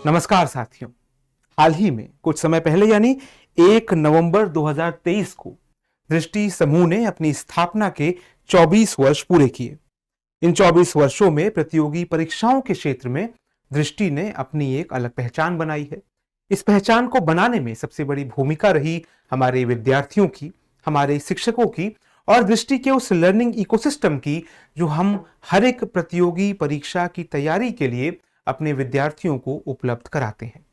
नमस्कार साथियों। हाल ही में कुछ समय पहले यानी 1 नवंबर 2023 को दृष्टि समूह ने अपनी स्थापना के 24 वर्ष पूरे किए। इन 24 वर्षों में प्रतियोगी परीक्षाओं के क्षेत्र में दृष्टि ने अपनी एक अलग पहचान बनाई है। इस पहचान को बनाने में सबसे बड़ी भूमिका रही हमारे विद्यार्थियों की, हमारे शिक्षकों की और दृष्टि के उस लर्निंग इकोसिस्टम की जो हम हर एक प्रतियोगी परीक्षा की तैयारी के लिए अपने विद्यार्थियों को उपलब्ध कराते हैं।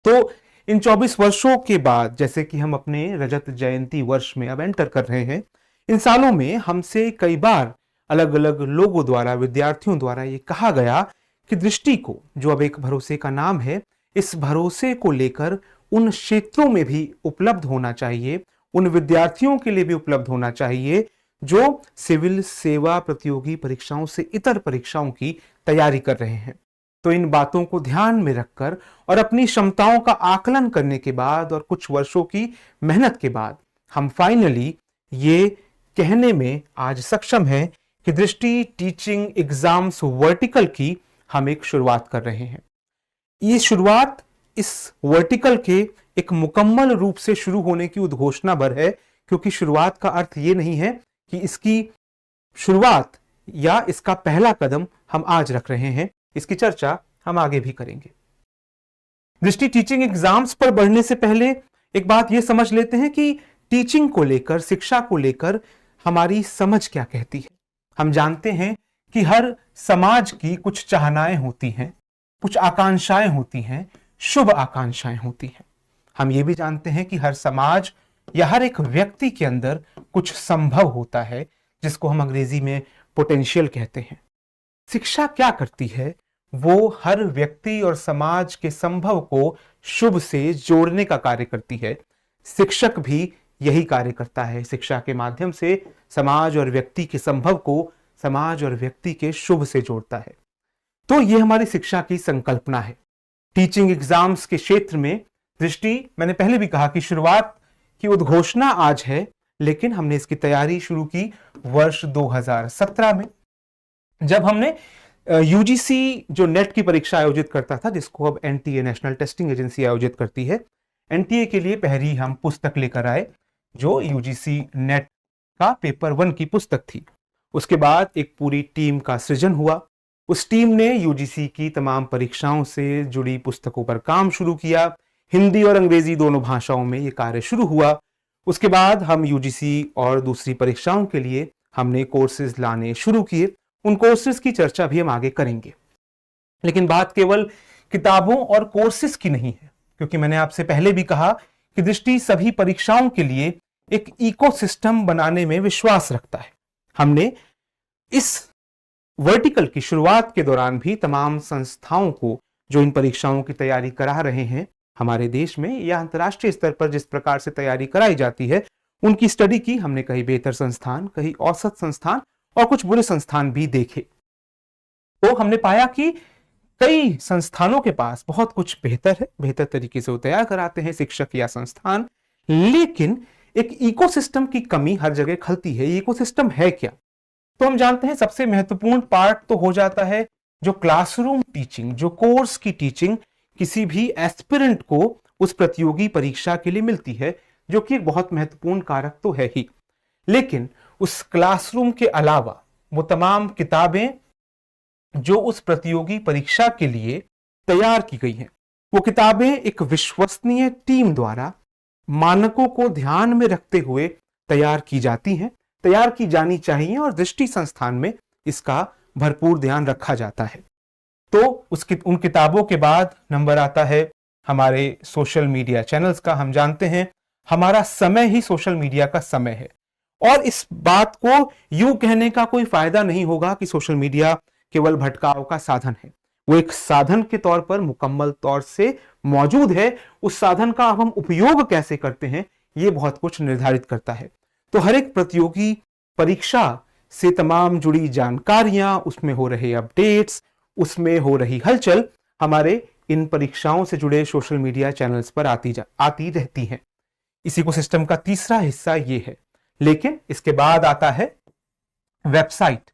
तो इन 24 वर्षों के बाद, जैसे कि हम अपने रजत जयंती वर्ष में अब एंटर कर रहे हैं, इन सालों में हमसे कई बार अलग अलग लोगों द्वारा, विद्यार्थियों द्वारा ये कहा गया कि दृष्टि को, जो अब एक भरोसे का नाम है, इस भरोसे को लेकर उन क्षेत्रों में भी उपलब्ध होना चाहिए, उन विद्यार्थियों के लिए भी उपलब्ध होना चाहिए जो सिविल सेवा प्रतियोगी परीक्षाओं से इतर परीक्षाओं की तैयारी कर रहे हैं। तो इन बातों को ध्यान में रखकर और अपनी क्षमताओं का आकलन करने के बाद और कुछ वर्षों की मेहनत के बाद हम फाइनली ये कहने में आज सक्षम हैं कि दृष्टि टीचिंग एग्जाम्स वर्टिकल की हम एक शुरुआत कर रहे हैं। ये शुरुआत इस वर्टिकल के एक मुकम्मल रूप से शुरू होने की उद्घोषणा भर है, क्योंकि शुरुआत का अर्थ ये नहीं है कि इसकी शुरुआत या इसका पहला कदम हम आज रख रहे हैं। इसकी चर्चा हम आगे भी करेंगे। दृष्टि टीचिंग एग्जाम्स पर बढ़ने से पहले एक बात यह समझ लेते हैं कि टीचिंग को लेकर, शिक्षा को लेकर हमारी समझ क्या कहती है। हम जानते हैं कि हर समाज की कुछ चाहनाएं होती हैं, कुछ आकांक्षाएं होती हैं, शुभ आकांक्षाएं होती हैं। हम ये भी जानते हैं कि हर समाज या हर एक व्यक्ति के अंदर कुछ संभव होता है, जिसको हम अंग्रेजी में पोटेंशियल कहते हैं। शिक्षा क्या करती है? वो हर व्यक्ति और समाज के संभव को शुभ से जोड़ने का कार्य करती है। शिक्षक भी यही कार्य करता है। शिक्षा के माध्यम से समाज और व्यक्ति के संभव को समाज और व्यक्ति के शुभ से जोड़ता है। तो ये हमारी शिक्षा की संकल्पना है। टीचिंग एग्जाम्स के क्षेत्र में दृष्टि, मैंने पहले भी कहा कि शुरुआत की उद्घोषणा आज है, लेकिन हमने इसकी तैयारी शुरू की वर्ष 2017 में, जब हमने यूजीसी जो नेट की परीक्षा आयोजित करता था, जिसको अब एनटीए नेशनल टेस्टिंग एजेंसी आयोजित करती है, एनटीए के लिए पहली हम पुस्तक लेकर आए जो यूजीसी नेट का पेपर 1 की पुस्तक थी। उसके बाद एक पूरी टीम का सृजन हुआ। उस टीम ने यूजीसी की तमाम परीक्षाओं से जुड़ी पुस्तकों पर काम शुरू किया। हिंदी और अंग्रेजी दोनों भाषाओं में यह कार्य शुरू हुआ। उसके बाद हम यूजीसी और दूसरी परीक्षाओं के लिए हमने कोर्सेज लाने शुरू किए। उन कोर्सेज की चर्चा भी हम आगे करेंगे। लेकिन बात केवल किताबों और कोर्सेज की नहीं है, क्योंकि मैंने आपसे पहले भी कहा कि दृष्टि सभी परीक्षाओं के लिए एक इकोसिस्टम बनाने में विश्वास रखता है। हमने इस वर्टिकल की शुरुआत के दौरान भी तमाम संस्थाओं को जो इन परीक्षाओं की तैयारी करा रहे हैं, हमारे देश में या अंतर्राष्ट्रीय स्तर पर जिस प्रकार से तैयारी कराई जाती है, उनकी स्टडी की। हमने कहीं बेहतर संस्थान, कहीं औसत संस्थान और कुछ बुरे संस्थान भी देखे। तो हमने पाया कि कई संस्थानों के पास बहुत कुछ बेहतर है, बेहतर तरीके से वो तैयार कराते हैं शिक्षक या संस्थान, लेकिन एक इकोसिस्टम की कमी हर जगह खलती है। ये इकोसिस्टम है क्या? तो हम जानते हैं सबसे महत्वपूर्ण पार्ट तो हो जाता है जो क्लासरूम टीचिंग, जो कोर्स की टीचिंग किसी भी एस्पिरेंट को उस प्रतियोगी परीक्षा के लिए मिलती है, जो कि एक बहुत महत्वपूर्ण कारक तो है ही। लेकिन उस क्लासरूम के अलावा वो तमाम किताबें जो उस प्रतियोगी परीक्षा के लिए तैयार की गई हैं, वो किताबें एक विश्वसनीय टीम द्वारा मानकों को ध्यान में रखते हुए तैयार की जाती हैं, तैयार की जानी चाहिए, और दृष्टि संस्थान में इसका भरपूर ध्यान रखा जाता है। तो उन किताबों के बाद नंबर आता है हमारे सोशल मीडिया चैनल्स का। हम जानते हैं हमारा समय ही सोशल मीडिया का समय है, और इस बात को यूं कहने का कोई फायदा नहीं होगा कि सोशल मीडिया केवल भटकाव का साधन है। वो एक साधन के तौर पर मुकम्मल तौर से मौजूद है। उस साधन का अब हम उपयोग कैसे करते हैं, ये बहुत कुछ निर्धारित करता है। तो हर एक प्रतियोगी परीक्षा से तमाम जुड़ी जानकारियां, उसमें हो रहे अपडेट्स, उसमें हो रही हलचल हमारे इन परीक्षाओं से जुड़े सोशल मीडिया चैनल्स पर आती रहती हैं। इसी को सिस्टम का तीसरा हिस्सा ये है। लेकिन इसके बाद आता है वेबसाइट,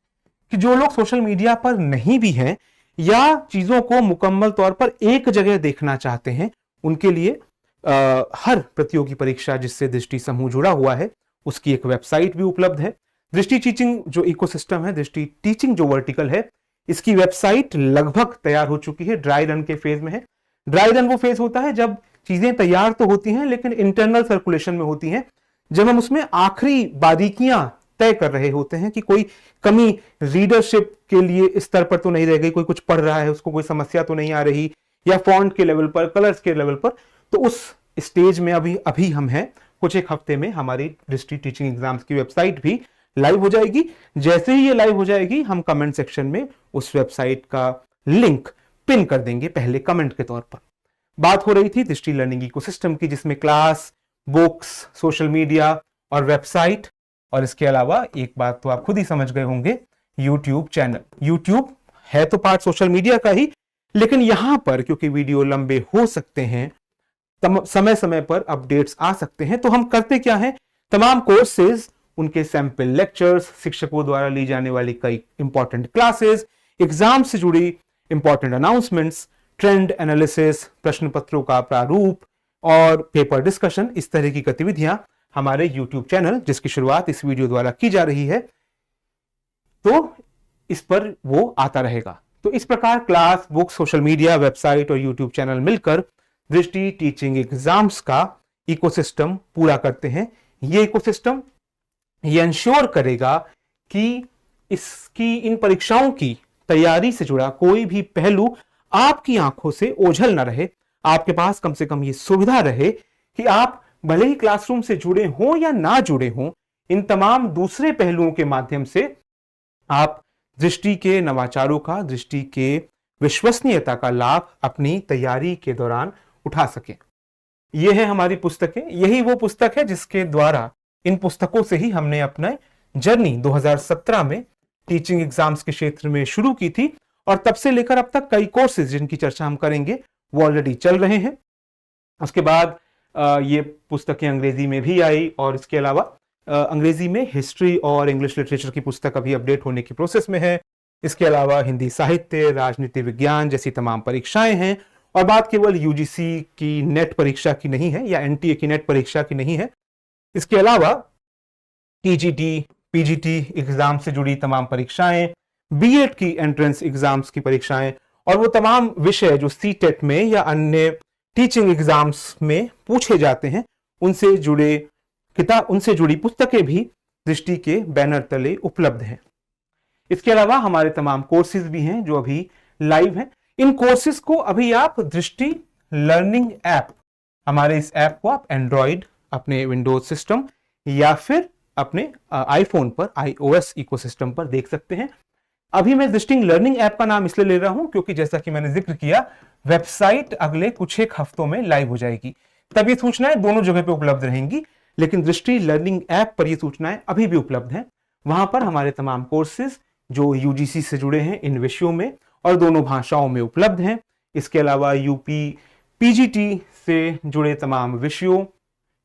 कि जो लोग सोशल मीडिया पर नहीं भी हैं, या चीजों को मुकम्मल तौर पर एक जगह देखना चाहते हैं, उनके लिए हर प्रतियोगी परीक्षा जिससे दृष्टि समूह जुड़ा हुआ है उसकी एक वेबसाइट भी उपलब्ध है। दृष्टि टीचिंग जो इकोसिस्टम है, दृष्टि टीचिंग जो वर्टिकल है, इसकी वेबसाइट लगभग तैयार हो चुकी है, ड्राई रन के फेज में है। ड्राई रन वो फेज होता है जब चीजें तैयार तो होती हैं लेकिन इंटरनल सर्कुलेशन में होती हैं, जब हम उसमें आखिरी बारीकियां तय कर रहे होते हैं कि कोई कमी रीडरशिप के लिए स्तर पर तो नहीं रह गई, कोई कुछ पढ़ रहा है उसको कोई समस्या तो नहीं आ रही, या फॉन्ट के लेवल पर, कलर्स के लेवल पर। तो उस स्टेज में अभी हम हैं। कुछ एक हफ्ते में हमारी दृष्टि टीचिंग एग्जाम्स की वेबसाइट भी लाइव हो जाएगी। जैसे ही ये लाइव हो जाएगी हम कमेंट सेक्शन में उस वेबसाइट का लिंक पिन कर देंगे पहले कमेंट के तौर पर। बात हो रही थी दृष्टि लर्निंग इकोसिस्टम की, जिसमें क्लास, बुक्स, सोशल मीडिया और वेबसाइट, और इसके अलावा एक बात तो आप खुद ही समझ गए होंगे, यूट्यूब चैनल। यूट्यूब है तो पार्ट सोशल मीडिया का ही, लेकिन यहां पर क्योंकि वीडियो लंबे हो सकते हैं, समय समय पर अपडेट्स आ सकते हैं, तो हम करते क्या है, तमाम कोर्सेज, उनके सैंपल लेक्चर्स, शिक्षकों द्वारा ली जाने वाली कई इंपॉर्टेंट क्लासेस, एग्जाम से जुड़ी इंपॉर्टेंट अनाउंसमेंट्स, ट्रेंड एनालिसिस, प्रश्न पत्रों का प्रारूप और पेपर डिस्कशन, इस तरह की गतिविधियां हमारे YouTube चैनल, जिसकी शुरुआत इस वीडियो द्वारा की जा रही है, तो इस पर वो आता रहेगा। तो इस प्रकार class, book, social media, website और YouTube चैनल मिलकर दृष्टि टीचिंग एग्जाम्स का इकोसिस्टम पूरा करते हैं। ये इकोसिस्टम ये इंश्योर करेगा कि इन परीक्षाओं की तैयारी से जुड़ा कोई भी पहलू आपकी आंखों से ओझल ना रहे। आपके पास कम से कम ये सुविधा रहे कि आप भले ही क्लासरूम से जुड़े हों या ना जुड़े हों, इन तमाम दूसरे पहलुओं के माध्यम से आप दृष्टि के नवाचारों का, दृष्टि के विश्वसनीयता का लाभ अपनी तैयारी के दौरान उठा सकें। यह है हमारी पुस्तकें। यही वो पुस्तक है जिसके द्वारा, इन पुस्तकों से ही हमने अपना जर्नी 2017 में टीचिंग एग्जाम्स के क्षेत्र में शुरू की थी, और तब से लेकर अब तक कई कोर्सेज जिनकी चर्चा हम करेंगे वो ऑलरेडी चल रहे हैं। उसके बाद ये पुस्तकें अंग्रेजी में भी आई, और इसके अलावा अंग्रेजी में हिस्ट्री और इंग्लिश लिटरेचर की पुस्तक अभी अपडेट होने की प्रोसेस में है। इसके अलावा हिंदी साहित्य, राजनीति विज्ञान जैसी तमाम परीक्षाएं हैं, और बात केवल यूजीसी की नेट परीक्षा की नहीं है या एनटीए की नेट परीक्षा की नहीं है। इसके अलावा टीजीटी, पीजीटी एग्जाम से जुड़ी तमाम परीक्षाएं, बीएड की एंट्रेंस एग्जाम्स की परीक्षाएं, और वो तमाम विषय जो सीटेट में या अन्य टीचिंग एग्जाम्स में पूछे जाते हैं, उनसे जुड़ी पुस्तकें भी दृष्टि के बैनर तले उपलब्ध हैं। इसके अलावा हमारे तमाम कोर्सेज भी हैं जो अभी लाइव हैं। इन कोर्सेज को अभी आप दृष्टि लर्निंग ऐप, हमारे इस ऐप को आप एंड्रॉइड, अपने विंडोज सिस्टम या फिर अपने आईफोन पर iOS इकोसिस्टम पर देख सकते हैं। अभी मैं दृष्टि लर्निंग ऐप का नाम इसलिए ले रहा हूं क्योंकि जैसा कि मैंने जिक्र किया, वेबसाइट अगले कुछ एक हफ्तों में लाइव हो जाएगी। तब ये सूचनाएं दोनों जगह पे उपलब्ध रहेंगी, लेकिन दृष्टि लर्निंग ऐप पर ये सूचनाएं अभी भी उपलब्ध हैं। वहां पर हमारे तमाम कोर्सेज जो यूजीसी से जुड़े हैं इन विषयों में और दोनों भाषाओं में उपलब्ध हैं। इसके अलावा यूपी पीजीटी से जुड़े तमाम विषयों,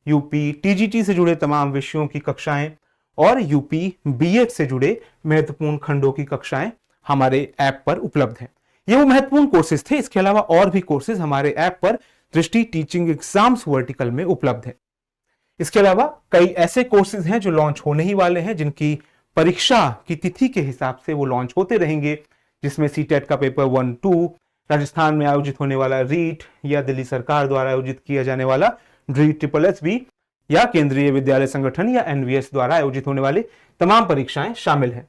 यूपी टीजीटी से जुड़े तमाम विषयों की कक्षाएं और यूपी बीएड से जुड़े महत्वपूर्ण खंडों की कक्षाएं हमारे ऐप पर उपलब्ध हैं। ये वो महत्वपूर्ण कोर्सेज थे। इसके अलावा और भी कोर्सेज हमारे ऐप पर दृष्टि टीचिंग एग्जाम्स वर्टिकल में उपलब्ध है। इसके अलावा कई ऐसे कोर्सेज हैं जो लॉन्च होने ही वाले हैं, जिनकी परीक्षा की तिथि के हिसाब से वो लॉन्च होते रहेंगे, जिसमें सीटेट का पेपर 1-2, राजस्थान में आयोजित होने वाला रीट या दिल्ली सरकार द्वारा आयोजित किया जाने वाला रीट SSSB या केंद्रीय विद्यालय संगठन या एनवीएस द्वारा आयोजित होने वाली तमाम परीक्षाएं शामिल हैं।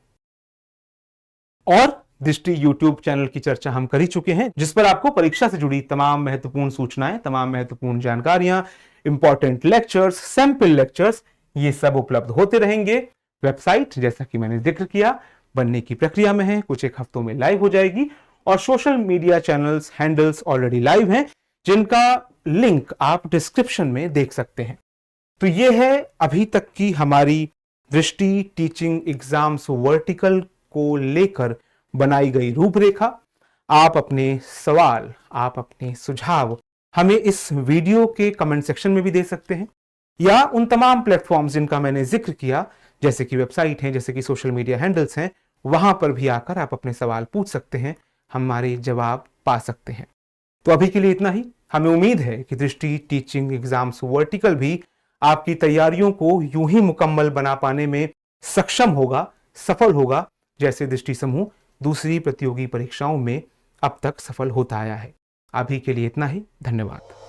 और दृष्टि यूट्यूब चैनल की चर्चा हम कर ही चुके हैं, जिस पर आपको परीक्षा से जुड़ी तमाम महत्वपूर्ण सूचनाएं, तमाम महत्वपूर्ण जानकारियां, इंपॉर्टेंट लेक्चर्स, सैंपल लेक्चर्स, ये सब उपलब्ध होते रहेंगे। वेबसाइट जैसा कि मैंने जिक्र किया बनने की प्रक्रिया में है, कुछ एक हफ्तों में लाइव हो जाएगी, और social media channels, handles already live हैं, जिनका लिंक आप डिस्क्रिप्शन में देख सकते हैं। तो ये है अभी तक की हमारी दृष्टि टीचिंग एग्जाम्स वर्टिकल को लेकर बनाई गई रूपरेखा। आप अपने सवाल, आप अपने सुझाव हमें इस वीडियो के कमेंट सेक्शन में भी दे सकते हैं, या उन तमाम प्लेटफॉर्म्स जिनका मैंने जिक्र किया, जैसे कि वेबसाइट है, जैसे कि सोशल मीडिया हैंडल्स हैं, वहां पर भी आकर आप अपने सवाल पूछ सकते हैं। हमारे जवाब पा सकते हैं। तो अभी के लिए इतना ही। हमें उम्मीद है कि दृष्टि टीचिंग एग्जाम्स वर्टिकल भी आपकी तैयारियों को यूं ही मुकम्मल बना पाने में सक्षम होगा, सफल होगा, जैसे दृष्टि समूह दूसरी प्रतियोगी परीक्षाओं में अब तक सफल होता आया है। अभी के लिए इतना ही। धन्यवाद।